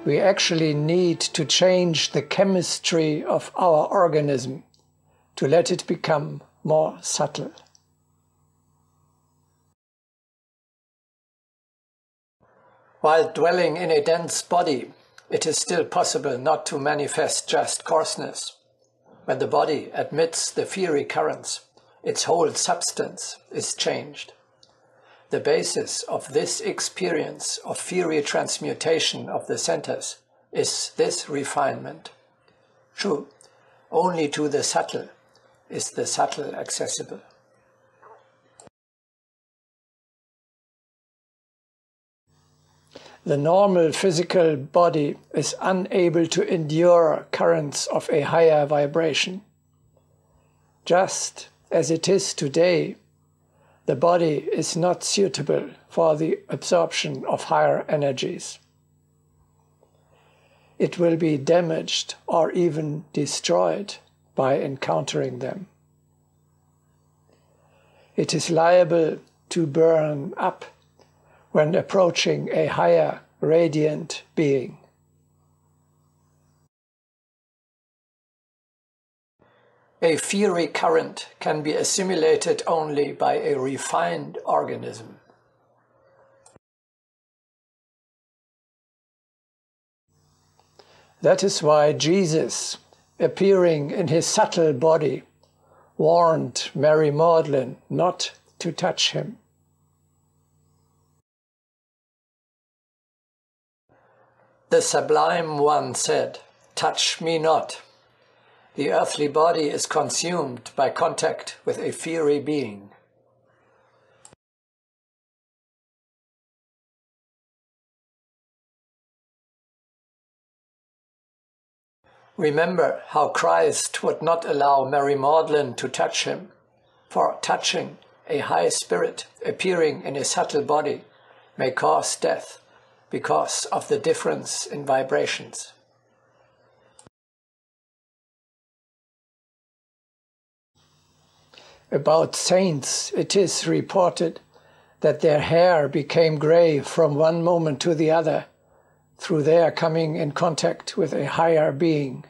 We actually need to change the chemistry of our organism to let it become more subtle. While dwelling in a dense body, it is still possible not to manifest just coarseness. When the body admits the fiery currents, its whole substance is changed. The basis of this experience of fiery transmutation of the centers is this refinement. True, only to the subtle is the subtle accessible. The normal physical body is unable to endure currents of a higher vibration. Just as it is today, the body is not suitable for the absorption of higher energies. It will be damaged or even destroyed by encountering them. It is liable to burn up when approaching a higher radiant being. A fiery current can be assimilated only by a refined organism. That is why Jesus, appearing in his subtle body, warned Mary Magdalene not to touch him. The Sublime One said, "Touch me not." The earthly body is consumed by contact with a fiery being. Remember how Christ would not allow Mary Magdalene to touch him, for touching a high spirit appearing in a subtle body may cause death because of the difference in vibrations. About saints, it is reported that their hair became grey from one moment to the other through their coming in contact with a higher being.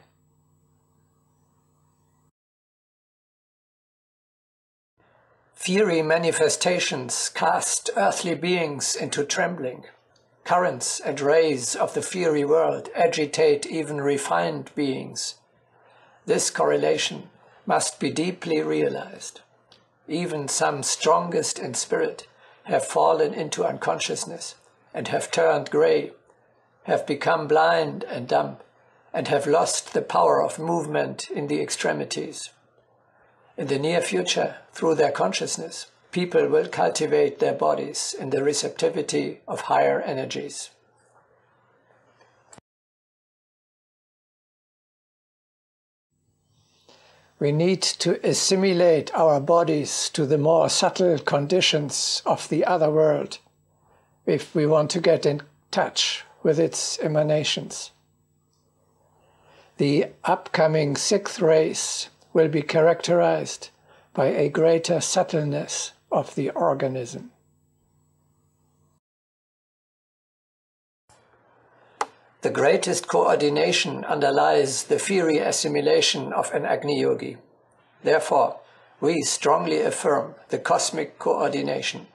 Fiery manifestations cast earthly beings into trembling. Currents and rays of the fiery world agitate even refined beings. This correlation must be deeply realized. Even some strongest in spirit have fallen into unconsciousness and have turned grey, have become blind and dumb, and have lost the power of movement in the extremities. In the near future, through their consciousness, people will cultivate their bodies in the receptivity of higher energies. We need to assimilate our bodies to the more subtle conditions of the other world if we want to get in touch with its emanations. The upcoming sixth race will be characterized by a greater subtleness of the organism. The greatest coordination underlies the fiery assimilation of an Agni Yogi. Therefore, we strongly affirm the cosmic coordination.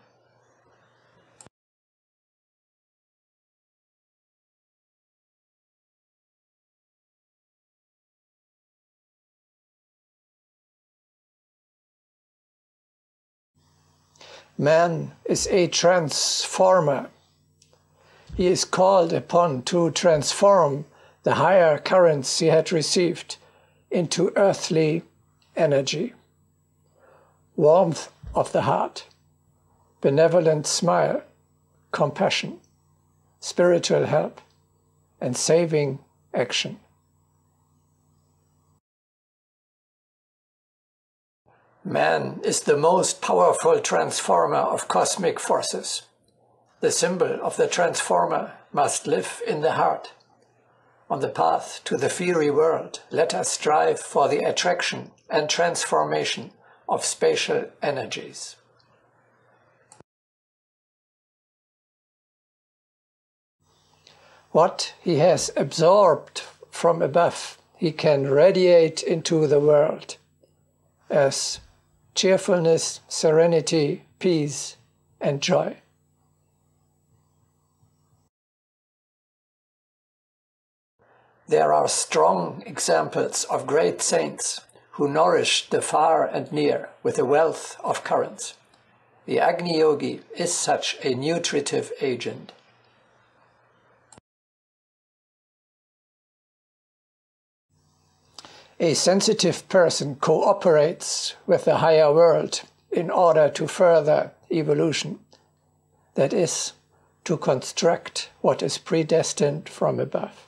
Man is a transformer. He is called upon to transform the higher currents he had received into earthly energy, warmth of the heart, benevolent smile, compassion, spiritual help, and saving action. Man is the most powerful transformer of cosmic forces. The symbol of the transformer must live in the heart. On the path to the fiery world, let us strive for the attraction and transformation of spatial energies. What he has absorbed from above, he can radiate into the world as cheerfulness, serenity, peace, and joy. There are strong examples of great saints who nourished the far and near with a wealth of currents. The Agni Yogi is such a nutritive agent. A sensitive person cooperates with the higher world in order to further evolution, that is, to construct what is predestined from above.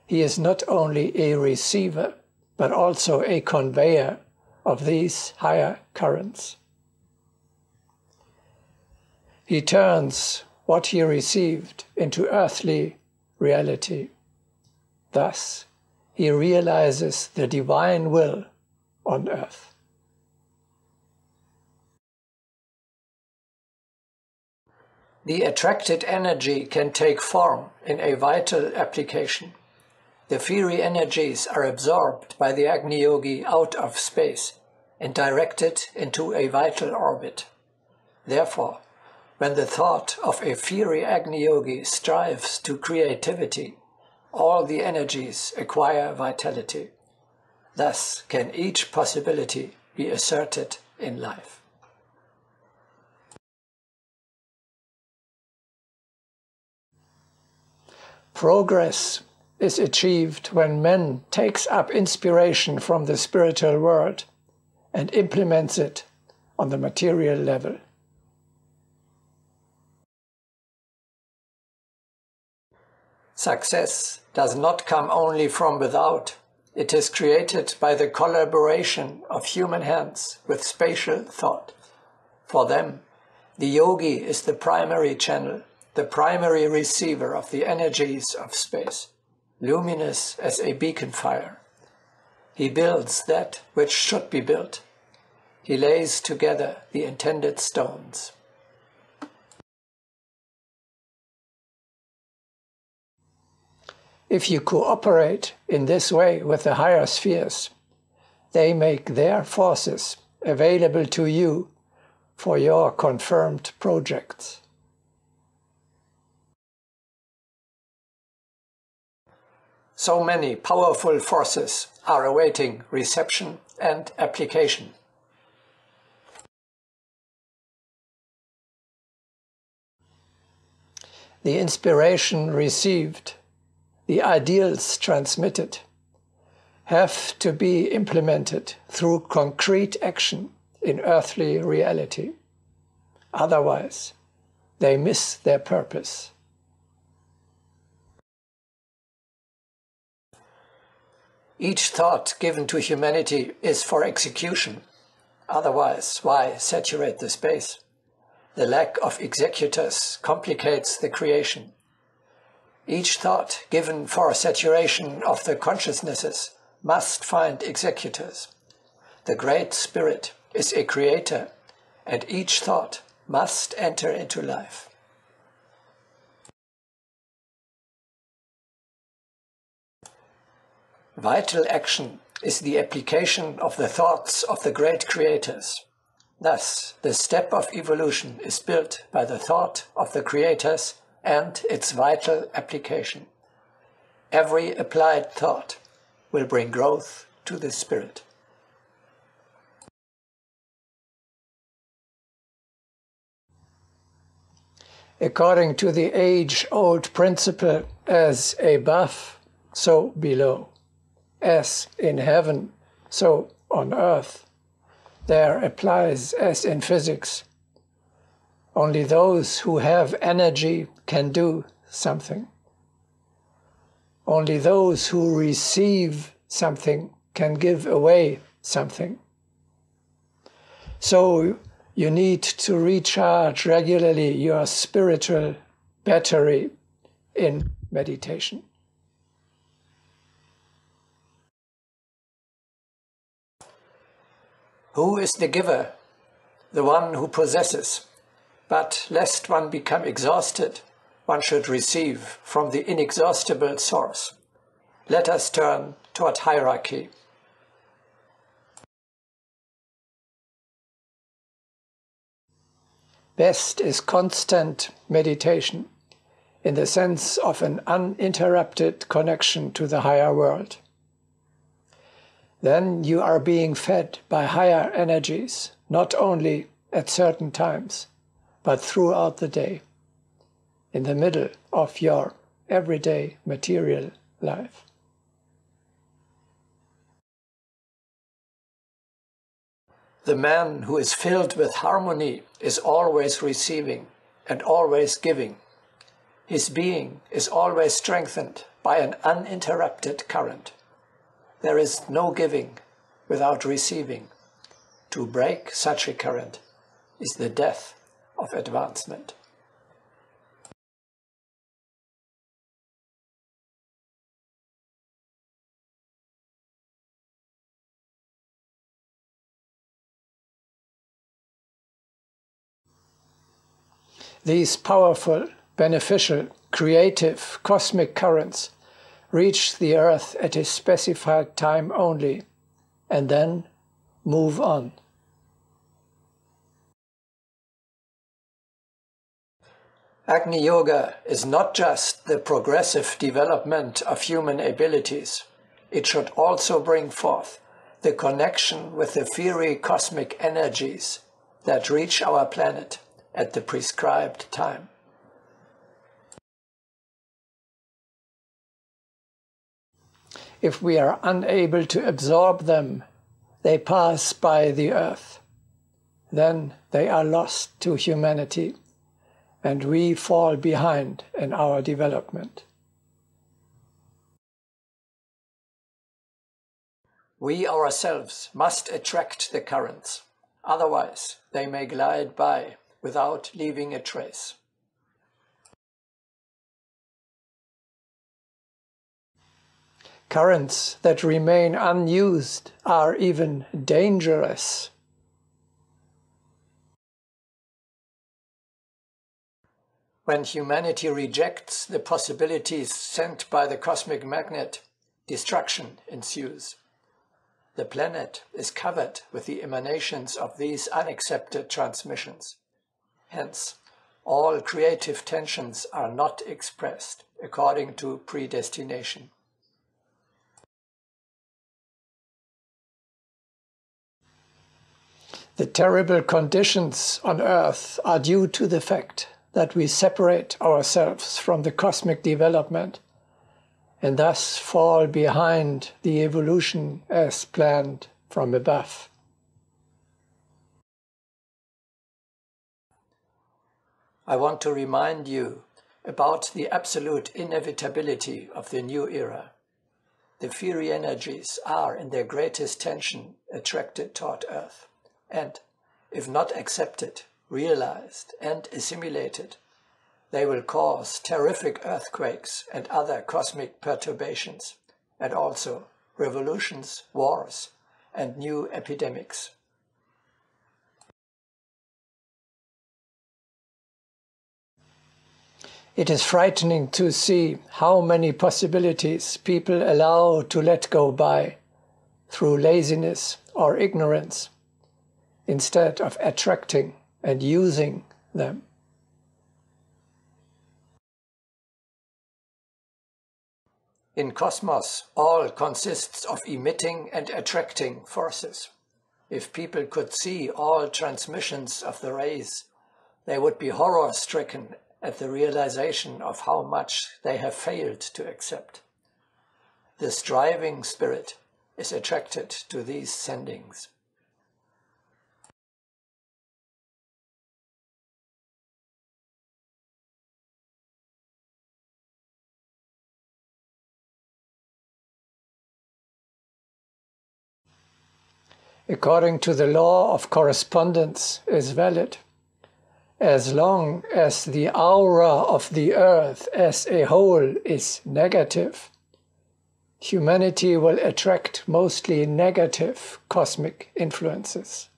He is not only a receiver, but also a conveyor of these higher currents. He turns what he received into earthly reality. Thus, he realizes the divine will on earth. The attracted energy can take form in a vital application. The fiery energies are absorbed by the Agni Yogi out of space and directed into a vital orbit. Therefore, when the thought of a fiery Agni Yogi strives to creativity, all the energies acquire vitality. Thus can each possibility be asserted in life. Progress is achieved when man takes up inspiration from the spiritual world and implements it on the material level. Success does not come only from without. It is created by the collaboration of human hands with spatial thought. For them, the yogi is the primary channel, the primary receiver of the energies of space, luminous as a beacon fire. He builds that which should be built. He lays together the intended stones. If you cooperate in this way with the higher spheres, they make their forces available to you for your confirmed projects. So many powerful forces are awaiting reception and application. The inspiration received, the ideals transmitted, have to be implemented through concrete action in earthly reality. Otherwise, they miss their purpose. Each thought given to humanity is for execution. Otherwise, why saturate the space? The lack of executors complicates the creation. Each thought given for saturation of the consciousnesses must find executors. The Great Spirit is a creator, and each thought must enter into life. Vital action is the application of the thoughts of the great creators. Thus, the step of evolution is built by the thought of the creators and its vital application. Every applied thought will bring growth to the spirit. According to the age-old principle, as above, so below, as in heaven, so on earth, there applies as in physics. Only those who have energy can do something. Only those who receive something can give away something. So you need to recharge regularly your spiritual battery in meditation. Who is the giver? The one who possesses. But lest one become exhausted, one should receive from the inexhaustible source. Let us turn toward hierarchy. Best is constant meditation, in the sense of an uninterrupted connection to the higher world. Then you are being fed by higher energies, not only at certain times, but throughout the day, in the middle of your everyday material life. The man who is filled with harmony is always receiving and always giving. His being is always strengthened by an uninterrupted current. There is no giving without receiving. To break such a current is the death of advancement. These powerful, beneficial, creative, cosmic currents reach the Earth at a specified time only, and then move on. Agni Yoga is not just the progressive development of human abilities. It should also bring forth the connection with the fiery cosmic energies that reach our planet at the prescribed time. If we are unable to absorb them, they pass by the Earth. Then they are lost to humanity, and we fall behind in our development. We ourselves must attract the currents, otherwise they may glide by without leaving a trace. Currents that remain unused are even dangerous. When humanity rejects the possibilities sent by the cosmic magnet, destruction ensues. The planet is covered with the emanations of these unaccepted transmissions. Hence, all creative tensions are not expressed according to predestination. The terrible conditions on Earth are due to the fact that we separate ourselves from the cosmic development and thus fall behind the evolution as planned from above. I want to remind you about the absolute inevitability of the new era. The fiery energies are in their greatest tension attracted toward Earth, and, if not accepted, realized and assimilated, they will cause terrific earthquakes and other cosmic perturbations, and also revolutions, wars, and new epidemics. It is frightening to see how many possibilities people allow to let go by through laziness or ignorance, instead of attracting and using them. In cosmos, all consists of emitting and attracting forces. If people could see all transmissions of the rays, they would be horror-stricken at the realization of how much they have failed to accept. The striving spirit is attracted to these sendings. According to the law of correspondence is valid, as long as the aura of the Earth as a whole is negative, humanity will attract mostly negative cosmic influences.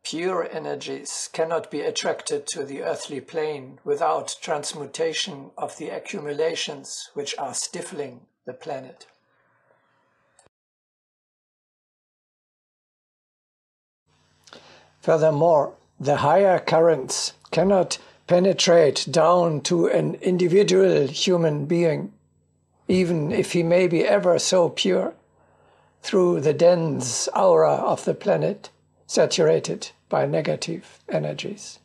Pure energies cannot be attracted to the earthly plane without transmutation of the accumulations which are stifling the planet. Furthermore, the higher currents cannot penetrate down to an individual human being, even if he may be ever so pure, through the dense aura of the planet, saturated by negative energies.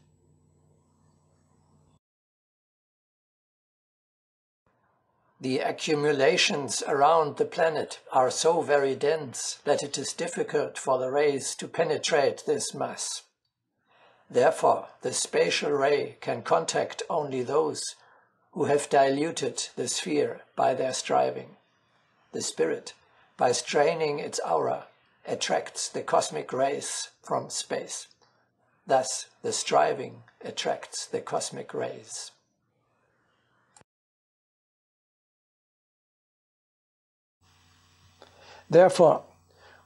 The accumulations around the planet are so very dense that it is difficult for the rays to penetrate this mass. Therefore, the spatial ray can contact only those who have diluted the sphere by their striving. The spirit, by straining its aura, attracts the cosmic rays from space. Thus, the striving attracts the cosmic rays. Therefore,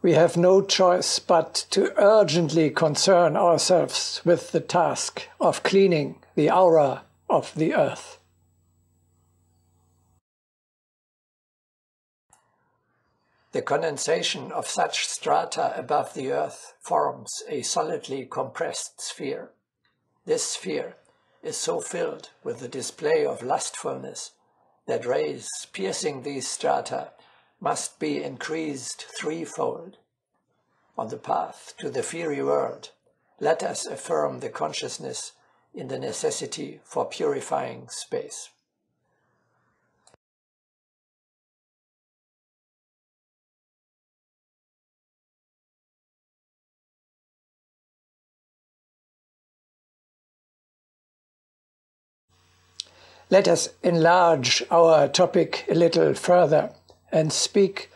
we have no choice but to urgently concern ourselves with the task of cleaning the aura of the earth. The condensation of such strata above the earth forms a solidly compressed sphere. This sphere is so filled with the display of lustfulness that rays piercing these strata must be increased threefold. On the path to the fiery world, let us affirm the consciousness in the necessity for purifying space. Let us enlarge our topic a little further and speak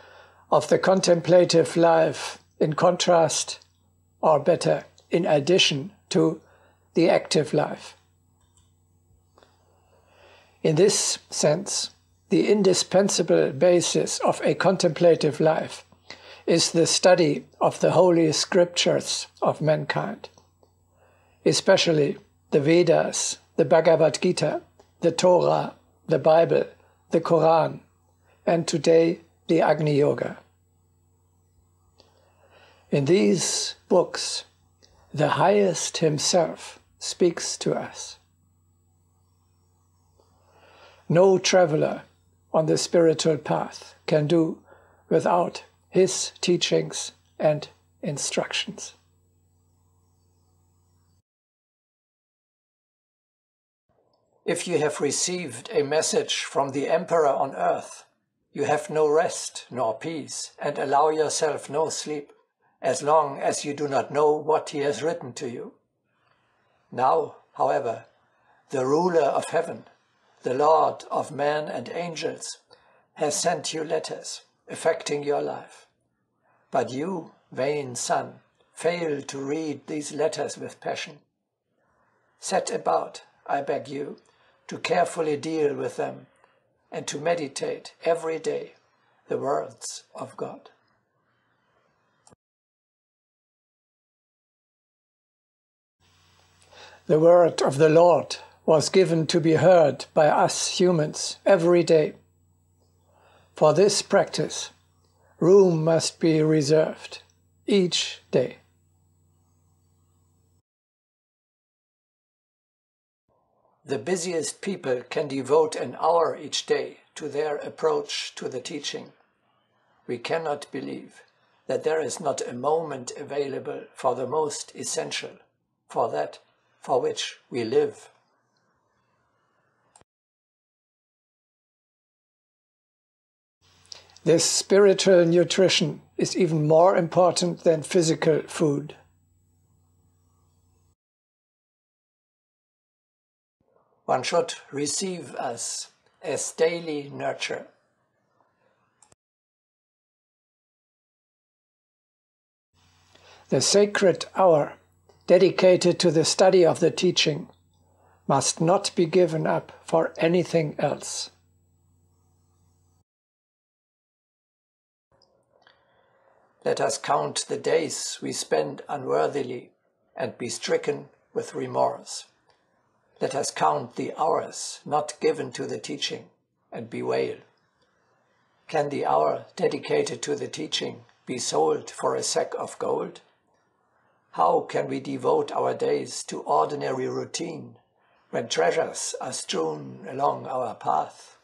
of the contemplative life in contrast, or better, in addition to the active life. In this sense, the indispensable basis of a contemplative life is the study of the holy scriptures of mankind, especially the Vedas, the Bhagavad Gita, the Torah, the Bible, the Quran, and today the Agni Yoga. In these books, the Highest Himself speaks to us. No traveler on the spiritual path can do without His teachings and instructions. If you have received a message from the Emperor on earth, you have no rest nor peace, and allow yourself no sleep, as long as you do not know what he has written to you. Now, however, the ruler of heaven, the Lord of men and angels, has sent you letters affecting your life. But you, vain son, fail to read these letters with passion. Set about, I beg you, to carefully deal with them and to meditate every day the words of God. The word of the Lord was given to be heard by us humans every day. For this practice, room must be reserved each day. The busiest people can devote an hour each day to their approach to the teaching. We cannot believe that there is not a moment available for the most essential, for that for which we live. This spiritual nutrition is even more important than physical food. One should receive us as daily nurture. The sacred hour dedicated to the study of the teaching must not be given up for anything else. Let us count the days we spend unworthily and be stricken with remorse. Let us count the hours not given to the teaching and bewail. Can the hour dedicated to the teaching be sold for a sack of gold? How can we devote our days to ordinary routine when treasures are strewn along our path?